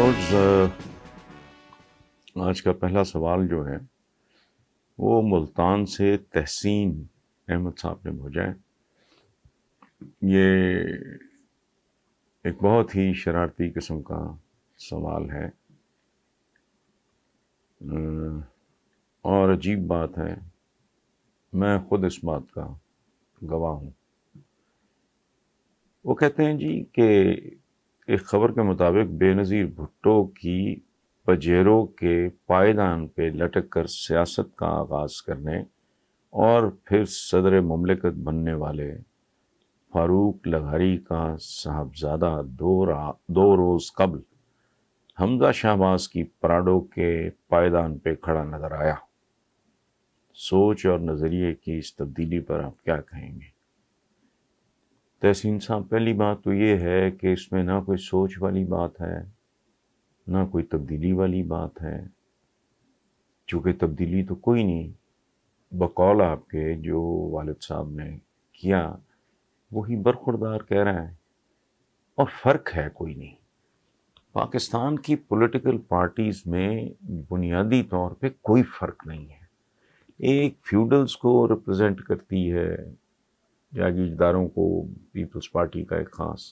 Lords, آج کا پہلا سوال جو ہے وہ ملتان سے تحسین احمد صاحب نے بھیجا ہے۔ یہ ایک بہت ہی شرارتی قسم کا سوال ہے اور عجیب بات ہے، میں خود اس بات کا گواہ ہوں۔ وہ کہتے ہیں جی کہ ایک خبر کے مطابق بے نظیر بھٹو کی پجیرو کے پائیدان پہ لٹک کر سیاست کا آغاز کرنے اور پھر صدر مملکت بننے والے فاروق لغاری کا صاحبزادہ دو روز قبل حمزہ شہباز کی پراڈو کے پائیدان پہ کھڑا نظر آیا۔ سوچ اور نظریے کی اس تبدیلی پر آپ کیا کہیں گے؟ تحسین صاحب، پہلی بات تو یہ ہے کہ اس میں نہ کوئی سوچ والی بات ہے نہ کوئی تبدیلی والی بات ہے، چونکہ تبدیلی تو کوئی نہیں، بقول آپ کے جو والد صاحب نے کیا وہی برخوردار کہہ رہا ہے، اور فرق ہے کوئی نہیں۔ پاکستان کی پولیٹیکل پارٹیز میں بنیادی طور پہ کوئی فرق نہیں ہے۔ ایک فیوڈلز کو ریپرزینٹ کرتی ہے، جاگیرداروں کو، پیپلز پارٹی کا ایک خاص،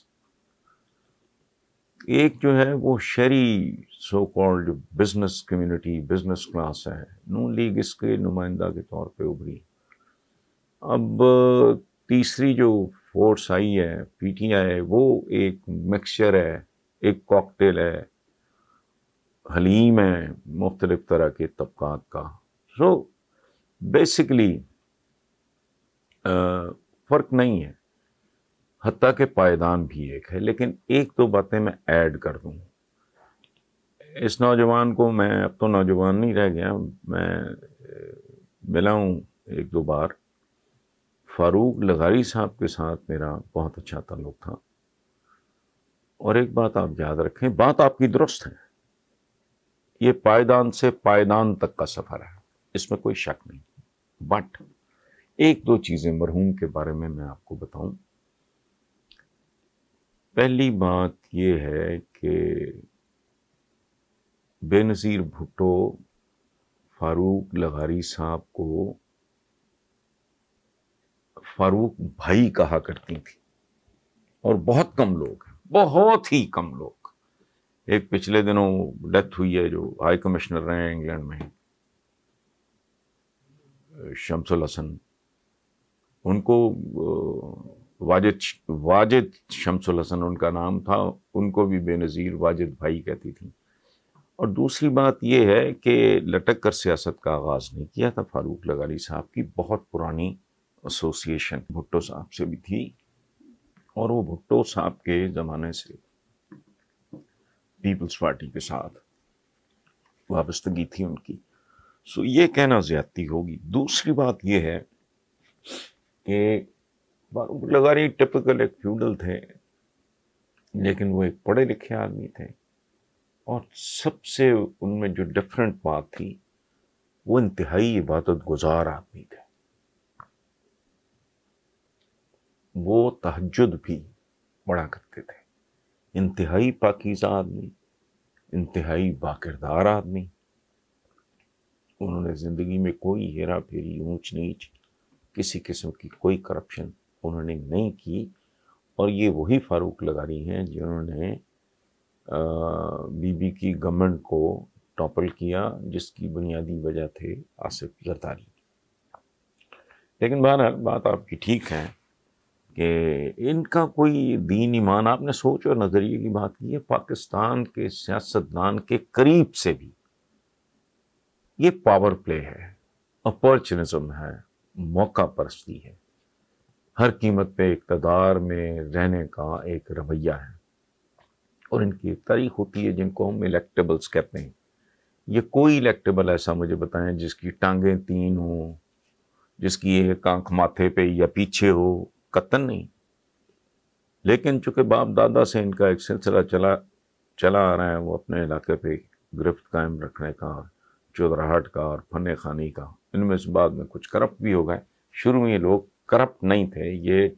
ایک جو ہے وہ شہری so called business community, business class ہے۔ نون لیگ اس کے نمائندہ کے طور پہ ابھری۔ اب تیسری جو فورس آئی ہے، پی ٹی آئی، وہ ایک مکسچر ہے، ایک کاکٹیل ہے، حلیم ہے مختلف طرح کے طبقات کا۔ سو بیسیکلی فرق نہیں ہے، حتیٰ کہ پائیدان بھی ایک ہے۔ لیکن ایک دو باتیں میں ایڈ کر دوں۔ اس نوجوان کو، میں اب تو نوجوان نہیں رہ گیا، میں ملا ہوں ایک دو بار۔ فاروق لغاری صاحب کے ساتھ میرا بہت اچھا تعلق تھا، اور ایک بات آپ یاد رکھیں، بات آپ کی درست ہے، یہ پائیدان سے پائیدان تک کا سفر ہے، اس میں کوئی شک نہیں۔ بٹ ایک دو چیزیں مرحوم کے بارے میں آپ کو بتاؤں۔ پہلی بات یہ ہے کہ بے نظیر بھٹو فاروق لغاری صاحب کو فاروق بھائی کہا کرتی تھی، اور بہت کم لوگ ہیں، بہت ہی کم لوگ۔ ایک پچھلے دنوں ڈیتھ ہوئی ہے جو ہائی کمشنر رہے ہیں انگلینڈ میں، شمس الحسن، ان کو واجد شمس الحسن ان کا نام تھا، ان کو بھی بے نظیر واجد بھائی کہتی تھی۔ اور دوسری بات یہ ہے کہ لٹک کر سیاست کا آغاز نہیں کیا تھا فاروق لغاری صاحب کی بہت پرانی ایسوسیشن بھٹو صاحب سے بھی تھی، اور وہ بھٹو صاحب کے زمانے سے پیپلز پارٹی کے ساتھ وابستگی تھی ان کی۔ سو یہ کہنا زیادتی ہوگی۔ دوسری بات یہ ہے کہ فاروق لغاری ٹپیکل ایک فیوڈل تھے، لیکن وہ ایک پڑھے لکھے آدمی تھے، اور سب سے ان میں جو ڈفرینٹ بات تھی، وہ انتہائی عبادت گزار آدمی تھے۔ وہ تہجد بھی پڑھا کرتے تھے، انتہائی پاکیزہ آدمی، انتہائی باکردار آدمی۔ انہوں نے زندگی میں کوئی ہیرا پھیری، اونچ نیچ، کسی قسم کی کوئی کرپشن انہوں نے نہیں کی، اور یہ وہی فاروق لغاری ہیں جنہوں نے بی بی کی گورنمنٹ کو ٹاپل کیا، جس کی بنیادی وجہ تھے آصف زرداری۔ لیکن بہرحال بات آپ کی ٹھیک ہے کہ ان کا کوئی دین ایمان، آپ نے سوچ اور نظریے کی بات کی ہے، پاکستان کے سیاستدان کے قریب سے بھی یہ پاور پلے ہے، اپورچنزم ہے، موقع پرستی ہے، ہر قیمت پہ اقتدار میں رہنے کا ایک رویہ ہے، اور ان کی ایک تاریخ ہوتی ہے جن کو ہم الیکٹیبلز کہتے ہیں۔ یہ کوئی الیکٹیبل ایسا مجھے بتائیں جس کی ٹانگیں تین ہوں، جس کی ایک آنکھ ماتھے پہ یا پیچھے ہو، قطعاً نہیں۔ لیکن چونکہ باپ دادا سے ان کا ایک سلسلہ چلا آ رہا ہے، وہ اپنے علاقے پہ گرفت قائم رکھنے کا، چودراہٹ کا اور فن خانی کا، ان میں سے بعد میں کچھ کرپٹ بھی ہو گئے۔ شروع میں یہ لوگ کرپٹ نہیں تھے، یہ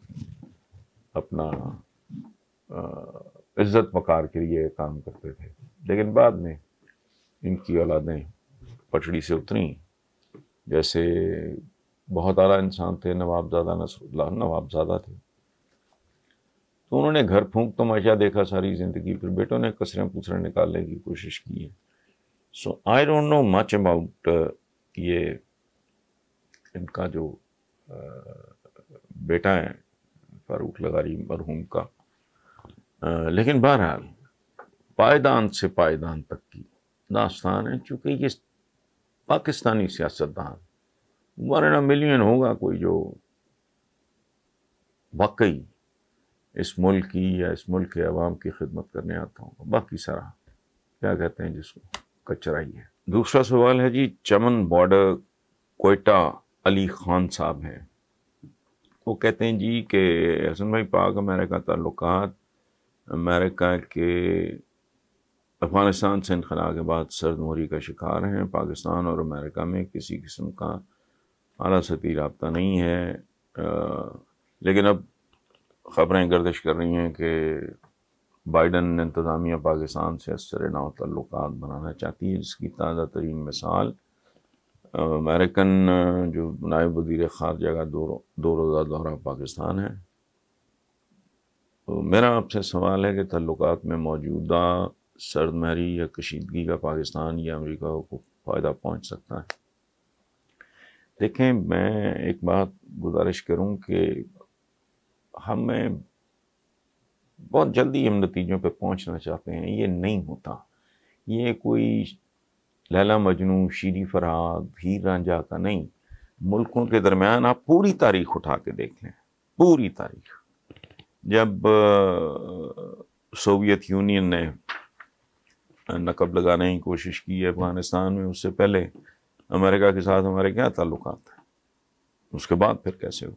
اپنا عزت وقار کے لیے کام کرتے تھے، لیکن بعد میں ان کی اولادیں پٹڑی سے اتریں. جیسے بہت اعلیٰ انسان تھے نوابزادہ نصر اللہ نوابزادہ تھے، تو انہوں نے گھر پھونک تماشا دیکھا ساری زندگی، پھر بیٹوں نے کسریں پوچھریں نکالنے کی کوشش کی ہے. So I don't know much about یہ ان کا جو بیٹا ہے فاروق لغاری مرحوم کا، لیکن بہرحال پائیدان سے پائیدان تک کی داستان ہے. چونکہ یہ پاکستانی سیاستدان 1 ہوگا کوئی جو واقعی اس ملک کی یا اس ملک کے عوام کی خدمت کرنے آتا ہوں، باقی سارا کیا کہتے ہیں جس کو کچرا ہی ہے. دوسرا سوال ہے جی چمن بارڈر کوئٹہ علی خان صاحب ہیں. وہ کہتے ہیں جی کہ حسن بھائی پاک امریکہ تعلقات امریکہ کے افغانستان سے انخلا کے بعد سرد مہری کا شکار ہیں. پاکستان اور امریکہ میں کسی قسم کا اعلیٰ سطحی رابطہ نہیں ہے، لیکن اب خبریں گردش کر رہی ہیں کہ بائیڈن انتظامیہ پاکستان سے اثر نو تعلقات بنانا چاہتی ہے، جس کی تازہ ترین مثال امریکن جو نائب وزیر خارجہ کا دو روزہ دورہ پاکستان ہے. تو میرا آپ سے سوال ہے کہ تعلقات میں موجودہ سرد مہری یا کشیدگی کا پاکستان یا امریکہ کو فائدہ پہنچ سکتا ہے؟ دیکھیں میں ایک بات گزارش کروں کہ ہمیں بہت جلدی ہم نتیجوں پہ پہنچنا چاہتے ہیں، یہ نہیں ہوتا. یہ کوئی لیلا مجنوں شیری فرہاد ہیر رانجھا کا نہیں. ملکوں کے درمیان آپ پوری تاریخ اٹھا کے دیکھ لیں، پوری تاریخ. جب سوویت یونین نے نقب لگانے کی کوشش کی ہے افغانستان میں، اس سے پہلے امریکہ کے ساتھ ہمارے کیا تعلقات تھے، اس کے بعد پھر کیسے ہو.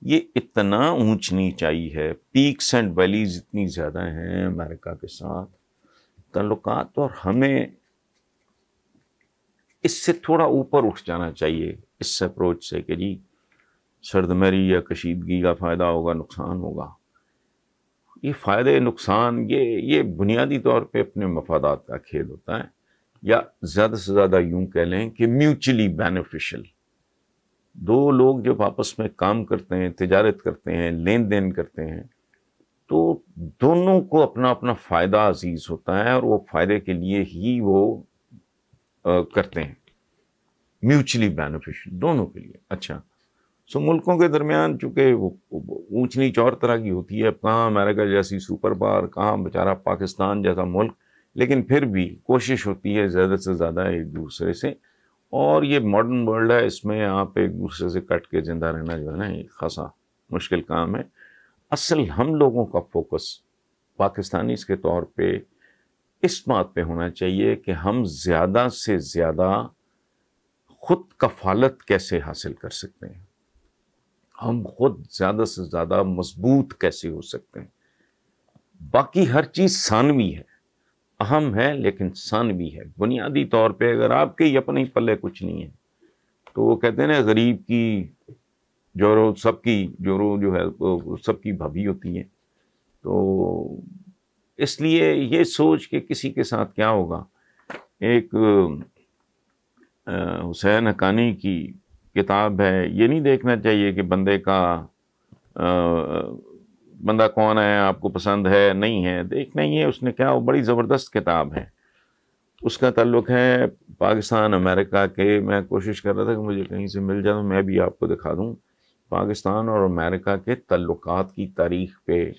یہ اتنا اونچ نیچ آئی ہے، پیکس اینڈ ویلیز اتنی زیادہ ہیں امریکہ کے ساتھ تعلقات، اور ہمیں اس سے تھوڑا اوپر اٹھ جانا چاہیے اس اپروچ سے کہ جی سرد مہری یا کشیدگی کا فائدہ ہوگا نقصان ہوگا. یہ فائدے نقصان یہ بنیادی طور پہ اپنے مفادات کا کھیل ہوتا ہے، یا زیادہ سے زیادہ یوں کہہ لیں کہ میوچلی بینیفیشل. دو لوگ جب آپس میں کام کرتے ہیں، تجارت کرتے ہیں، لین دین کرتے ہیں، تو دونوں کو اپنا اپنا فائدہ عزیز ہوتا ہے، اور وہ فائدے کے لیے ہی وہ کرتے ہیں، میوچلی بینیفیشل دونوں کے لیے. اچھا سو ملکوں کے درمیان چونکہ وہ اونچ نیچ اور طرح کی ہوتی ہے، اب کہاں امریکہ جیسی سپر پاور، کہاں بیچارہ پاکستان جیسا ملک، لیکن پھر بھی کوشش ہوتی ہے زیادہ سے زیادہ ایک دوسرے سے. اور یہ ماڈرن ورلڈ ہے، اس میں آپ ایک دوسرے سے کٹ کے زندہ رہنا جو ہے نا یہ خاصا مشکل کام ہے. اصل ہم لوگوں کا فوکس پاکستانیز کے طور پہ اس بات پہ ہونا چاہیے کہ ہم زیادہ سے زیادہ خود کفالت کیسے حاصل کر سکتے ہیں، ہم خود زیادہ سے زیادہ مضبوط کیسے ہو سکتے ہیں. باقی ہر چیز ثانوی ہے، اہم ہے لیکن ثانوی ہے. بنیادی طور پہ اگر آپ کے اپنے پلے کچھ نہیں ہے تو وہ کہتے ہیں نا غریب کی جورو سب کی جورو جو ہے وہ سب کی بھابھی ہوتی ہے. تو اس لیے یہ سوچ کہ کسی کے ساتھ کیا ہوگا، ایک حسین حقانی کی کتاب ہے، یہ نہیں دیکھنا چاہیے کہ بندہ کون ہے، آپ کو پسند ہے نہیں ہے، دیکھنا ہی ہے اس نے کیا. وہ بڑی زبردست کتاب ہے، اس کا تعلق ہے پاکستان امریکہ کے. میں کوشش کر رہا تھا کہ مجھے کہیں سے مل جائے تو میں بھی آپ کو دکھا دوں پاکستان اور امریکہ کے تعلقات کی تاریخ پہ.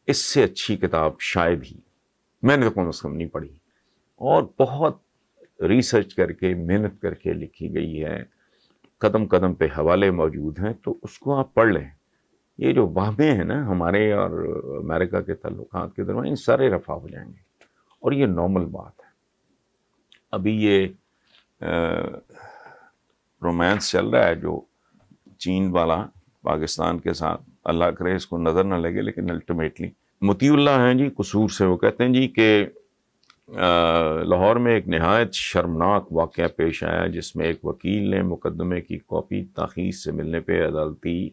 اس سے اچھی کتاب شاید ہی میں نے تو کم از کم نہیں پڑھی، اور بہت ریسرچ کر کے محنت کر کے لکھی گئی ہے، قدم قدم پہ حوالے موجود ہیں، تو اس کو آپ پڑھ لیں. یہ جو وہمیں ہیں نا ہمارے اور امریکہ کے تعلقات کے درمیان، سارے رفع ہو جائیں گے، اور یہ نارمل بات ہے. ابھی یہ رومانس چل رہا ہے جو چین والا پاکستان کے ساتھ، اللہ کرے اس کو نظر نہ لگے، لیکن الٹیمیٹلی مطیع اللہ ہیں جی قصور سے. وہ کہتے ہیں جی کہ لاہور میں ایک نہایت شرمناک واقعہ پیش آیا جس میں ایک وکیل نے مقدمے کی کاپی تاخیر سے ملنے پہ عدالتی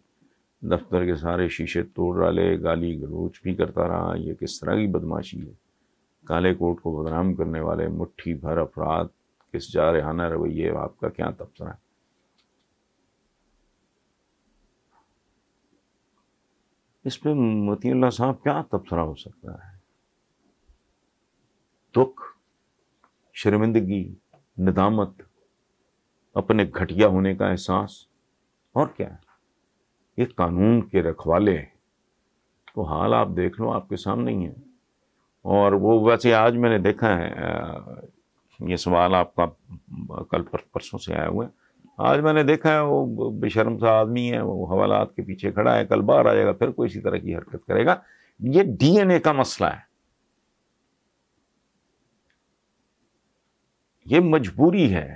دفتر کے سارے شیشے توڑ ڈالے، گالی گلوچ بھی کرتا رہا. یہ کس طرح کی بدماشی ہے؟ کالے کوٹ کو بدنام کرنے والے مٹھی بھر افراد کس جارحانہ رویے آپ کا کیا تبصرہ ہے؟ اس پہ متی اللہ صاحب کیا تبصرہ ہو سکتا ہے؟ دکھ، شرمندگی، ندامت، اپنے گھٹیا ہونے کا احساس، اور کیا ہے؟ یہ قانون کے رکھوالے ہیں، تو حال آپ دیکھ لو، آپ کے سامنے ہی ہے۔ اور وہ ویسے آج میں نے دیکھا ہے، یہ سوال آپ کا کل پرسوں سے آیا ہوا ہے، آج میں نے دیکھا ہے وہ بے شرم سا آدمی ہے، وہ حوالات کے پیچھے کھڑا ہے، کل باہر آ جائے گا پھر کوئی اسی طرح کی حرکت کرے گا۔ یہ ڈی این اے کا مسئلہ ہے، یہ مجبوری ہے،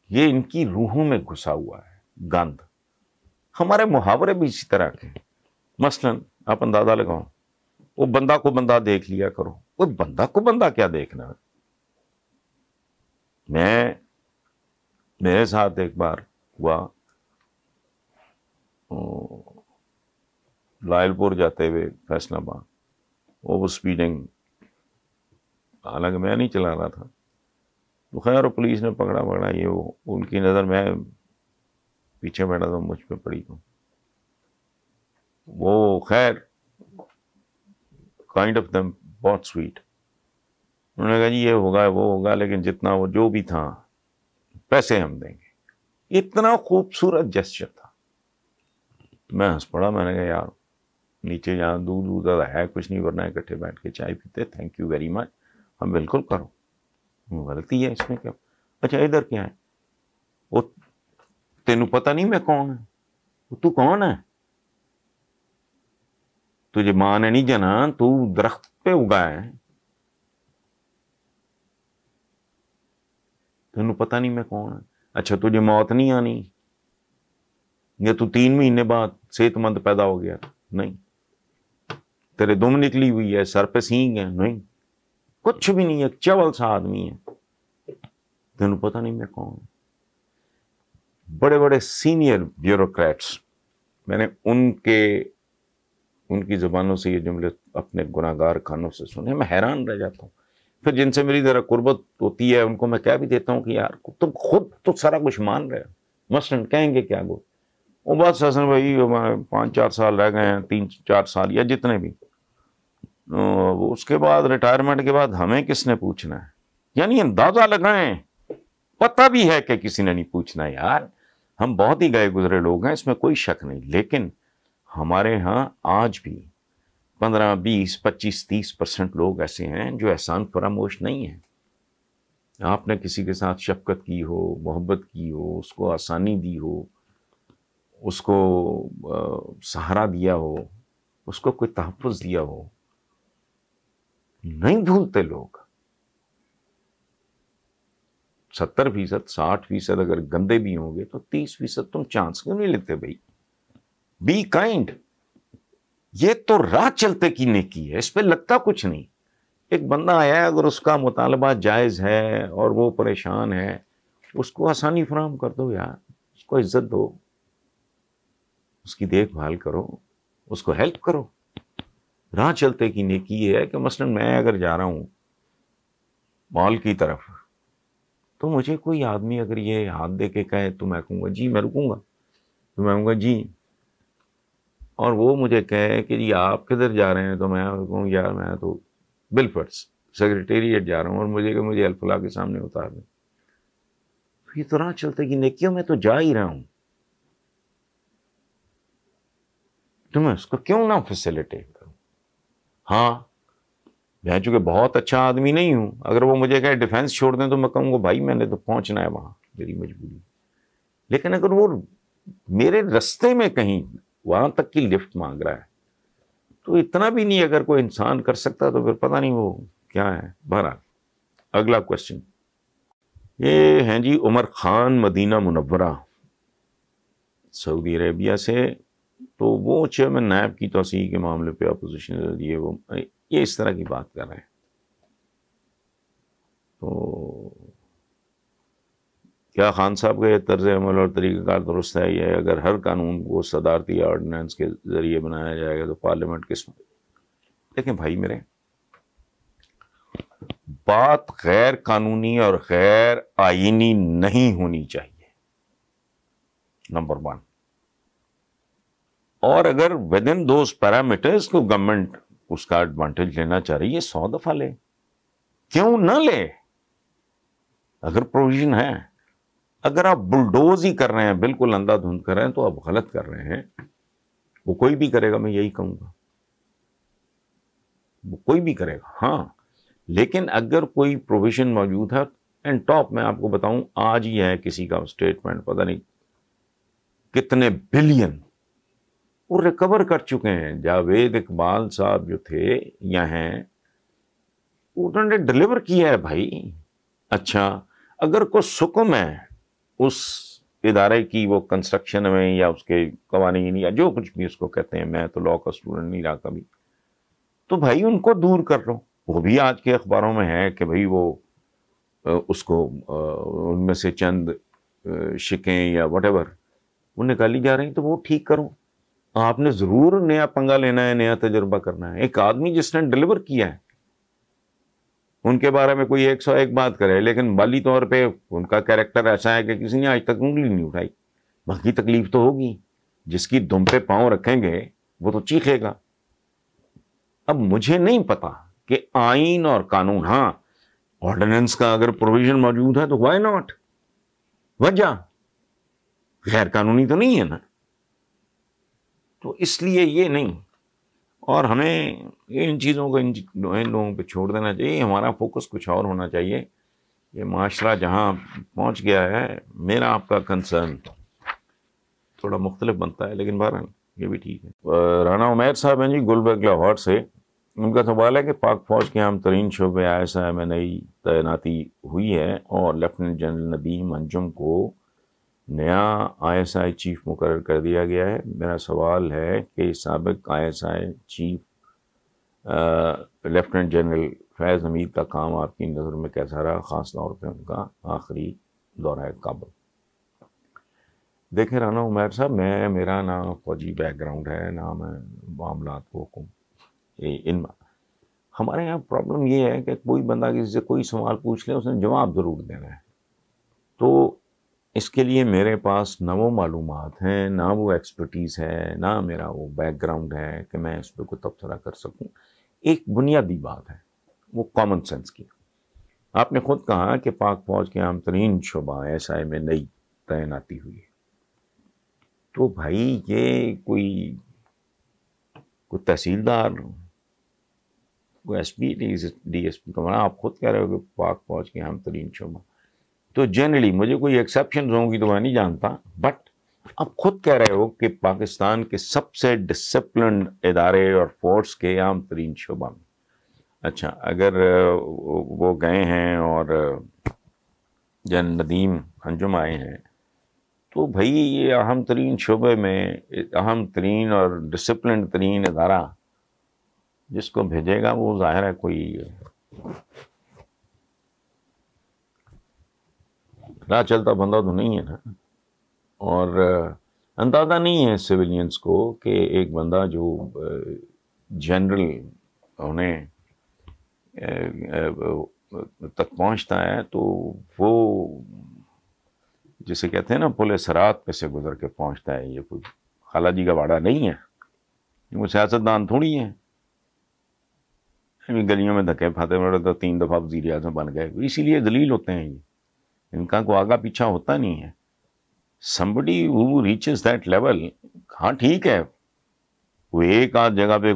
یہ ان کی روحوں میں گھسا ہوا ہے گند۔ ہمارے محاورے بھی اسی طرح کے، مثلا آپ اندازہ لگاؤ، وہ بندہ کو بندہ دیکھ لیا کرو، وہ بندہ کو بندہ کیا دیکھنا ہے؟ میرے ساتھ ایک بار ہوا، لائل پور جاتے ہوئے فیصل آباد، اوور سپیڈنگ، حالانکہ میں نہیں چلا رہا تھا، تو خیر پولیس نے پکڑا یہ وہ، ان کی نظر میں پیچھے بیٹھا تھا، مجھ پہ پڑی، تو وہ خیر کائنڈ آف دم بہت سویٹ، انہوں نے کہا جی یہ ہوگا وہ ہوگا، لیکن جتنا وہ جو بھی تھا پیسے ہم دیں گے۔ اتنا خوبصورت جسچر تھا، میں ہنس پڑا، میں نے کہا یار نیچے جہاں دودھ ہے کچھ نہیں، ورنہ اکٹھے بیٹھ کے چائے پیتے، تھینک یو ویری مچ، ہم بالکل کرو، غلطی ہے اس میں کیا؟ اچھا ادھر کیا ہے؟ وہ تینوں پتہ نہیں میں کون ہے؟ تو کون ہے؟ تجھے ماں نے نہیں جنا، تو درخت پہ اگا ہے، تینوں پتہ نہیں میں کون ہے؟ اچھا تجھے موت نہیں آنی، یا تو 3 مہینے بعد صحت مند پیدا ہو گیا؟ نہیں۔ تیرے دم نکلی ہوئی ہے، سر پہ سینگ ہے؟ نہیں، کچھ بھی نہیں ہے، چول سا آدمی ہے، تینوں پتہ نہیں میں کون ہے۔ بڑے بڑے سینئر بیوروکریٹس، میں نے ان کی زبانوں سے یہ جملے اپنے گناہگار کانوں سے سنے، میں حیران رہ جاتا ہوں۔ پھر جن سے میری ذرا قربت ہوتی ہے ان کو میں کہہ بھی دیتا ہوں کہ یار تم خود تو سارا کچھ مان رہے ہو، مثلاً کہیں گے کیا گو، وہ بس حسن بھائی 5-4 سال رہ گئے ہیں، 3-4 سال یا جتنے بھی، اس کے بعد ریٹائرمنٹ کے بعد ہمیں کس نے پوچھنا ہے؟ یعنی اندازہ لگائیں، پتہ بھی ہے کہ کسی نے نہیں پوچھنا یار، ہم بہت ہی گئے گزرے لوگ ہیں، اس میں کوئی شک نہیں، لیکن ہمارے ہاں آج بھی 15-20-25-30% لوگ ایسے ہیں جو احسان فراموش نہیں ہیں۔ آپ نے کسی کے ساتھ شفقت کی ہو، محبت کی ہو، اس کو آسانی دی ہو، اس کو سہارا دیا ہو، اس کو کوئی تحفظ دیا ہو، نہیں بھولتے لوگ۔ 70%، 60% اگر گندے بھی ہوں گے تو 30% تم چانس کیوں نہیں لیتے بھائی؟ بی کائنڈ، یہ تو راہ چلتے کی نیکی ہے، اس پہ لگتا کچھ نہیں۔ ایک بندہ آیا ہے، اگر اس کا مطالبہ جائز ہے اور وہ پریشان ہے، اس کو آسانی فراہم کر دو یار، اس کو عزت دو، اس کی دیکھ بھال کرو، اس کو ہیلپ کرو۔ راہ چلتے کی نیکی یہ ہے کہ مثلا میں اگر جا رہا ہوں مال کی طرف، تو مجھے کوئی آدمی اگر یہ ہاتھ دے کے کہے تو میں کہوں گا جی میں رکوں گا، تو میں کہوں گا جی، اور وہ مجھے کہے کہ جی آپ کدھر جا رہے ہیں، تو میں کہوں یار میں تو بالفرض سیکریٹریٹ جا رہا ہوں، اور مجھے الفلاح کے سامنے اتار دیں، یہ تو راہ چلتے کی نیکیوں میں تو جا ہی رہا ہوں، تو میں اس کو کیوں نہ فیسیلیٹیٹ کروں؟ ہاں میں چونکہ بہت اچھا آدمی نہیں ہوں، اگر وہ مجھے کہے ڈیفینس چھوڑ دیں تو میں کہوں گا بھائی میں نے تو پہنچنا ہے وہاں، میری مجبوری۔ لیکن اگر وہ میرے رستے میں کہیں وہاں تک کی لفٹ مانگ رہا ہے، تو اتنا بھی نہیں اگر کوئی انسان کر سکتا تو پھر پتہ نہیں وہ کیا ہے۔ بہرحال اگلا کوشچن یہ ہیں جی، عمر خان مدینہ منورہ سعودی عربیہ سے، تو وہ چیئرمین نیب کی توسیع کے معاملے پہ اپوزیشن یہ اس طرح کی بات کر رہے ہیں، تو کیا خان صاحب کا یہ طرز عمل اور طریقہ کار درست ہے؟ یہ اگر ہر قانون کو صدارتی آرڈیننس کے ذریعے بنایا جائے گا تو پارلیمنٹ کس میں؟ دیکھیں بھائی میرے، بات غیر قانونی اور غیر آئینی نہیں ہونی چاہیے، نمبر 1۔ اور اگر ود ان دوز پیرامیٹرز کو گورنمنٹ اس کا ایڈوانٹیج لینا چاہ رہی ہے 100 دفعہ لے، کیوں نہ لے؟ اگر پروویژن ہے، اگر آپ بلڈوز ہی کر رہے ہیں، بالکل اندھا دھند کر رہے ہیں، تو آپ غلط کر رہے ہیں۔ وہ کوئی بھی کرے گا، میں یہی کہوں گا، وہ کوئی بھی کرے گا، ہاں، لیکن اگر کوئی پروویژن موجود ہے، اینڈ ٹاپ میں آپ کو بتاؤں، آج ہی ہے کسی کا اسٹیٹمنٹ، پتہ نہیں کتنے بلین وہ ریکور کر چکے ہیں۔ جاوید اقبال صاحب جو تھے یا ہیں، انہوں نے ڈلیور کیا ہے بھائی۔ اچھا، اگر کوئی سکم ہے اس ادارے کی، وہ کنسٹرکشن میں یا اس کے قوانین یا جو کچھ بھی اس کو کہتے ہیں، میں تو لا کا اسٹوڈنٹ نہیں رہا کبھی، تو بھائی ان کو دور کر لو۔ وہ بھی آج کے اخباروں میں ہے کہ بھائی وہ اس کو ان میں سے چند شکیں یا وٹ ایور وہ نکالی جا رہی ہیں، تو وہ ٹھیک کرو۔ آپ نے ضرور نیا پنگا لینا ہے، نیا تجربہ کرنا ہے۔ ایک آدمی جس نے ڈلیور کیا ہے، ان کے بارے میں کوئی 101 بات کرے، لیکن مالی طور پہ ان کا کیریکٹر ایسا ہے کہ کسی نے آج تک انگلی نہیں اٹھائی۔ باقی تکلیف تو ہوگی، جس کی دم پہ پاؤں رکھیں گے وہ تو چیخے گا۔ اب مجھے نہیں پتا کہ آئین اور قانون، ہاں آرڈیننس کا اگر پروویژن موجود ہے تو وائی ناٹ، وجہ غیر قانونی تو نہیں ہے نا، تو اس لیے یہ نہیں۔ اور ہمیں ان چیزوں کو ان لوگوں پہ چھوڑ دینا چاہیے، ہمارا فوکس کچھ اور ہونا چاہیے۔ یہ معاشرہ جہاں پہنچ گیا ہے، میرا آپ کا کنسرن تھوڑا مختلف بنتا ہے، لیکن بہرحال یہ بھی ٹھیک ہے۔ رانا عمیر صاحب ہیں جی گلبرگ لاہور سے، ان کا سوال ہے کہ پاک فوج کے اہم ترین شعبے ISI میں نئی تعیناتی ہوئی ہے اور لیفٹیننٹ جنرل ندیم انجم کو نیا ISI چیف مقرر کر دیا گیا ہے۔ میرا سوال ہے کہ سابق ISI چیف لیفٹیننٹ جنرل فیض حمید کا کام آپ کی نظر میں کیسا رہا، خاص طور پہ ان کا آخری دورہ کابل؟ دیکھیں رانا عمیر صاحب، میرا نہ فوجی بیک گراؤنڈ ہے، نہ میں معاملات کو حکم ان ہمارے یہاں پرابلم یہ ہے کہ کوئی بندہ کسی سے کوئی سوال پوچھ لے، اس نے جواب ضرور دینا ہے، تو اس کے لیے میرے پاس نہ وہ معلومات ہیں، نہ وہ ایکسپرٹیز ہے، نہ میرا وہ بیک گراؤنڈ ہے کہ میں اس پہ کوئی تبصرہ کر سکوں۔ ایک بنیادی بات ہے وہ کامن سینس کی۔ آپ نے خود کہا کہ پاک فوج کے اہم ترین شعبہ ISI میں نئی تعیناتی ہوئی ہے، تو بھائی یہ کوئی تحصیلدار، کوئی SP DSP کا آپ خود کہہ رہے ہو کہ پاک فوج کے اہم ترین شعبہ، تو جنرلی مجھے کوئی ایکسیپشنز ہوں گی تو میں نہیں جانتا، بٹ آپ خود کہہ رہے ہو کہ پاکستان کے سب سے ڈسپلنڈ ادارے اور فورس کے اہم ترین شعبہ میں، اچھا اگر وہ گئے ہیں اور جن ندیم انجم آئے ہیں، تو بھائی یہ اہم ترین شعبے میں اہم ترین اور ڈسپلنڈ ترین ادارہ جس کو بھیجے گا وہ ظاہر ہے کوئی راہ چلتا بندہ تو نہیں ہے نا، اور اندازہ نہیں ہے سویلینز کو کہ ایک بندہ جو جنرل انہیں تک پہنچتا ہے تو وہ جسے کہتے ہیں نا پل صراط پہ سے گزر کے پہنچتا ہے، یہ کوئی خالہ جی کا واڑہ نہیں ہے، وہ سیاستدان تھوڑی ہیں گلیوں میں دھکے پھاتے میرے تو 3 دفعہ وزیر اعظم بن گئے، اسی لیے ذلیل ہوتے ہیں، یہ ان کا کوئی آگا پیچھا ہوتا نہیں ہے۔ somebody who reaches that level، ہاں ٹھیک ہے وہ ایک آدھ جگہ پہ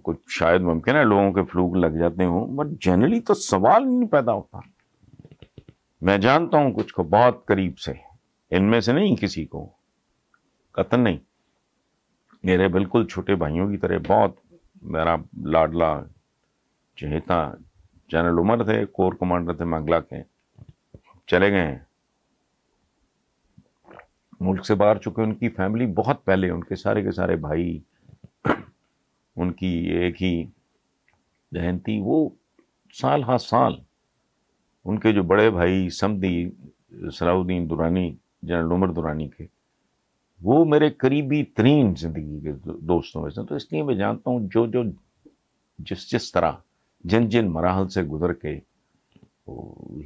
کچھ شاید ممکن ہے لوگوں کے فلوک لگ جاتے ہوں، بٹ جنرلی تو سوال نہیں پیدا ہوتا۔ میں جانتا ہوں کچھ کو بہت قریب سے، ان میں سے نہیں کسی کو، قطعاً نہیں، میرے بالکل چھوٹے بھائیوں کی طرح بہت میرا لاڈلا چہیتا جنرل عمر تھے، کور کمانڈر تھے منگلا کے، چلے گئے ہیں ملک سے باہر چکے، ان کی فیملی بہت پہلے، ان کے سارے بھائی، ان کی ایک ہی بہن تھی، وہ سال ہر سال ان کے جو بڑے بھائی سمدی صلاح الدین درانی، جنرل عمر درانی کے، وہ میرے قریبی ترین زندگی کے دوستوں میں سے، تو اس لیے میں جانتا ہوں جو جس طرح جن مراحل سے گزر کے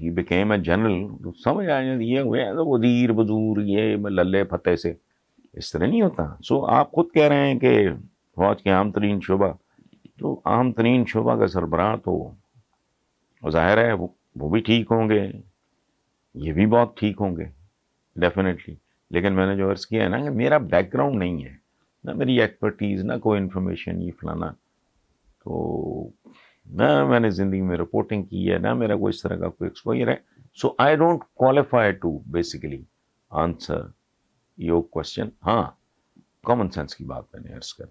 ہی بیکیم اے جنرل. تو سمجھ آ جاتی یہ ہوئے تو وزیر وزور یہ للے فتح سے اس طرح نہیں ہوتا. سو آپ خود کہہ رہے ہیں کہ فوج کے عام ترین شعبہ، تو عام ترین شعبہ کا سربراہ تو ظاہر ہے وہ بھی ٹھیک ہوں گے، یہ بھی بہت ٹھیک ہوں گے ڈیفینیٹلی. لیکن میں نے جو عرض کیا ہے نا کہ میرا بیک گراؤنڈ نہیں ہے، نہ میری ایکسپرٹیز، نہ کوئی انفارمیشن یہ فلانا، تو نہ میں نے زندگی میں رپورٹنگ کی ہے، نہ میرا کوئی اس طرح کا کوئی ایکسپوئر ہے. So I don't qualify to basically answer your question. ہاں، کامن سینس کی بات میں نے عرض کر